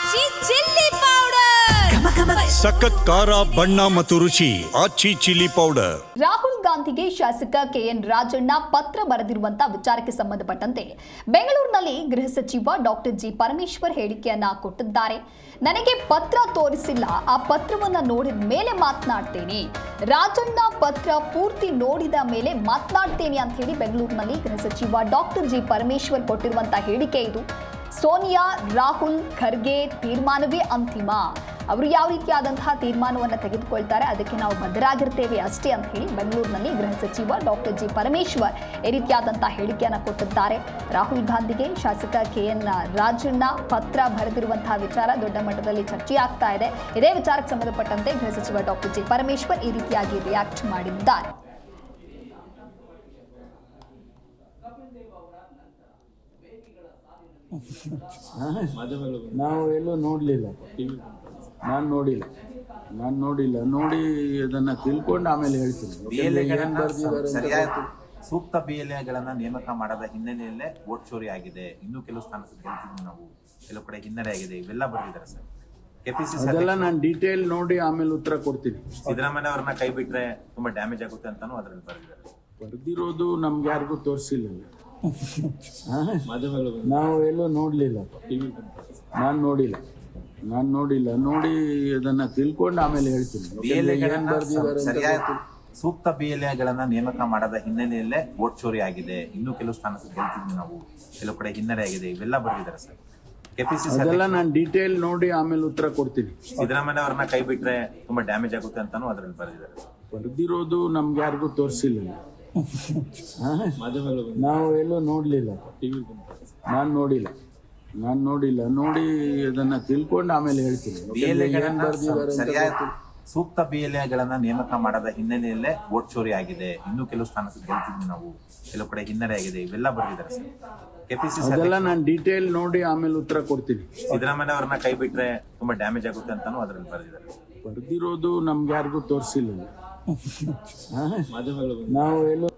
ಆಚಿ chilli powder ಸಖತ್ ಖಾರ ಬಣ್ಣ ಮತ್ತು ರುಚಿ ಆಚಿ ಚಿಲ್ಲಿ ಪೌಡರ್. ರಾಹುಲ್ ಗಾಂಧಿಗೆ ಶಾಸಕ ಕೆಎನ್ ರಾಜಣ್ಣ ಪತ್ರ ಬರೆದಿರುವಂತಹ ವಿಚಾರಕ್ಕೆ ಸಂಬಂಧಪಟ್ಟಂತೆ ಬೆಂಗಳೂರಿನಲ್ಲಿ ಗೃಹ ಸಚಿವ ಡಾಕ್ಟರ್ ಜಿ ಪರಮೇಶ್ವರ್ ಹೇಳಿಕೆಯನ್ನ ಕೊಟ್ಟಿದ್ದಾರೆ. ನನಗೆ ಪತ್ರ ತೋರಿಸಿಲ್ಲ, ಆ ಪತ್ರವನ್ನ ನೋಡಿದ ಮೇಲೆ ಮಾತನಾಡ್ತೇನೆ, ರಾಜಣ್ಣ ಪತ್ರ ಪೂರ್ತಿ ನೋಡಿದ ಮೇಲೆ ಮಾತನಾಡ್ತೇನೆ ಅಂತ ಹೇಳಿ ಬೆಂಗಳೂರಿನಲ್ಲಿ ಗೃಹ ಸಚಿವ ಡಾಕ್ಟರ್ ಜಿ ಪರಮೇಶ್ವರ್ ಕೊಟ್ಟಿರುವಂತಹ ಹೇಳಿಕೆ ಇದು. ಸೋನಿಯಾ, ರಾಹುಲ್, ಖರ್ಗೆ ತೀರ್ಮಾನವೇ ಅಂತಿಮ. ಅವರು ಯಾವ ರೀತಿಯಾದಂತಹ ತೀರ್ಮಾನವನ್ನು ತೆಗೆದುಕೊಳ್ತಾರೆ ಅದಕ್ಕೆ ನಾವು ಬದ್ಧರಾಗಿರ್ತೇವೆ ಅಷ್ಟೇ ಅಂತ ಹೇಳಿ ಬೆಂಗಳೂರಿನಲ್ಲಿ ಗೃಹ ಸಚಿವ ಡಾಕ್ಟರ್ ಜಿ ಪರಮೇಶ್ವರ್ ಈ ರೀತಿಯಾದಂತಹ ಹೇಳಿಕೆಯನ್ನು ಕೊಟ್ಟಿದ್ದಾರೆ. ರಾಹುಲ್ ಗಾಂಧಿಗೆ ಶಾಸಕ ಕೆಎನ್ ರಾಜಣ್ಣ ಪತ್ರ ಬರೆದಿರುವಂತಹ ವಿಚಾರ ದೊಡ್ಡ ಮಟ್ಟದಲ್ಲಿ ಚರ್ಚೆಯಾಗ್ತಾ ಇದೆ. ಇದೇ ವಿಚಾರಕ್ಕೆ ಸಂಬಂಧಪಟ್ಟಂತೆ ಗೃಹ ಸಚಿವ ಡಾಕ್ಟರ್ ಜಿ ಪರಮೇಶ್ವರ್ ಈ ರೀತಿಯಾಗಿ ರಿಯಾಕ್ಟ್ ಮಾಡಿದ್ದಾರೆ. ನಾವು ಎಲ್ಲೂ ನೋಡಲಿಲ್ಲ, ನಾನು ನೋಡಿಲ್ಲ. ನೋಡಿ ಅದನ್ನ ತಿಳ್ಕೊಂಡು ಆಮೇಲೆ ಹೇಳ್ತೀನಿ. ಏನ್ ಬರ್ದಿದ್ದಾರೆ ಸರಿಯಾದ ಸೂಕ್ತ BLAಗಳನ್ನ ನೇಮಕ ಮಾಡದ ಹಿನ್ನೆಲೆಯಲ್ಲೇ ವೋಟ್ ಚೋರಿ ಆಗಿದೆ, ಇನ್ನೂ ಕೆಲವು ಸ್ಥಾನಕ್ಕೆ ಗೆಲ್ತಿದ್ವಿ ನಾವು, ಕೆಲವು ಕಡೆ ಹಿನ್ನಡೆ ಆಗಿದೆ, ಇವೆಲ್ಲ ಬರ್ದಿದ್ದಾರೆ ಸರ್. ಕೆಪಿಸಿಸಿ ಅದೆಲ್ಲ ನಾನು ಡೀಟೇಲ್ ನೋಡಿ ಆಮೇಲೆ ಉತ್ತರ ಕೊಡ್ತೀನಿ. ಸಿದ್ದರಾಮಯ್ಯ ಅವ್ರನ್ನ ಕೈ ಬಿಟ್ರೆ ತುಂಬಾ ಡ್ಯಾಮೇಜ್ ಆಗುತ್ತೆ ಅಂತಾನು ಅದ್ರಲ್ಲಿ ಬರ್ದಿದ್ದಾರೆ. ಬರ್ದಿರೋದು ನಮ್ಗೆ ಯಾರಿಗೂ ತೋರಿಸಿಲ್ಲ. ನಾವು ಎಲ್ಲೂ ನೋಡಲಿಲ್ಲ, ನಾನು ನೋಡಿಲ್ಲ. ನೋಡಿ ಅದನ್ನ ತಿಳ್ಕೊಂಡು ಆಮೇಲೆ ಹೇಳ್ತೀನಿ. ಏನ್ ಬರ್ದಿದ್ದಾರೆ ಸರಿಯಾದ ಸೂಕ್ತ BLAಗಳನ್ನ ನೇಮಕ ಮಾಡದ ಹಿನ್ನೆಲೆಯಲ್ಲೇ ವೋಟ್ ಚೋರಿ ಆಗಿದೆ, ಇನ್ನೂ ಕೆಲವು ಸ್ಥಾನಕ್ಕೆ ಗೆಲ್ತಿದ್ವಿ ನಾವು, ಕೆಲವು ಕಡೆ ಹಿನ್ನಡೆ ಆಗಿದೆ, ಇವೆಲ್ಲ ಬರ್ದಿದ್ದಾರೆ ಸರ್. ಕೆಪಿಸಿಸಿ ಅದೆಲ್ಲ ನಾನು ಡೀಟೇಲ್ ನೋಡಿ ಆಮೇಲೆ ಉತ್ತರ ಕೊಡ್ತೀನಿ. ಸಿದ್ದರಾಮಯ್ಯ ಅವ್ರನ್ನ ಕೈ ಬಿಟ್ರೆ ತುಂಬಾ ಡ್ಯಾಮೇಜ್ ಆಗುತ್ತೆ ಅಂತಾನು ಅದ್ರಲ್ಲಿ ಬರ್ದಿದ್ದಾರೆ. ಬರ್ದಿರೋದು ನಮ್ಗೆ ಯಾರಿಗೂ ತೋರಿಸಿಲ್ಲ. ನಾವು ಎಲ್ಲೂ ನೋಡಲಿಲ್ಲ, ನಾನು ನೋಡಿಲ್ಲ. ನೋಡಿ ಅದನ್ನ ತಿಳ್ಕೊಂಡು ಆಮೇಲೆ ಹೇಳ್ತೀನಿ. ಏನ್ ಬರ್ದಿದ್ದಾರೆ ಸರಿಯಾದ ಸೂಕ್ತ BLAಗಳನ್ನ ನೇಮಕ ಮಾಡದ ಹಿನ್ನೆಲೆಯಲ್ಲೇ ವೋಟ್ ಚೋರಿ ಆಗಿದೆ, ಇನ್ನೂ ಕೆಲವು ಸ್ಥಾನಕ್ಕೆ ಗೆಲ್ತಿದ್ವಿ ನಾವು, ಕೆಲವು ಕಡೆ ಹಿನ್ನಡೆ ಆಗಿದೆ, ಇವೆಲ್ಲ ಬರ್ದಿದ್ದಾರೆ ಸರ್. ಕೆಪಿಸಿಸಿ ಅದೆಲ್ಲ ನಾನು ಡೀಟೇಲ್ ನೋಡಿ ಆಮೇಲೆ ಉತ್ತರ ಕೊಡ್ತೀನಿ. ಸಿದ್ದರಾಮಯ್ಯ ಅವ್ರನ್ನ ಕೈ ಬಿಟ್ರೆ ತುಂಬಾ ಡ್ಯಾಮೇಜ್ ಆಗುತ್ತೆ ಅಂತಾನು ಅದ್ರಲ್ಲಿ ಬರ್ದಿದ್ದಾರೆ. ಬರ್ದಿರೋದು ನಮ್ಗೆ ಯಾರಿಗೂ ತೋರಿಸಿಲ್ಲ. ನಾವು ಎಲ್ಲೂ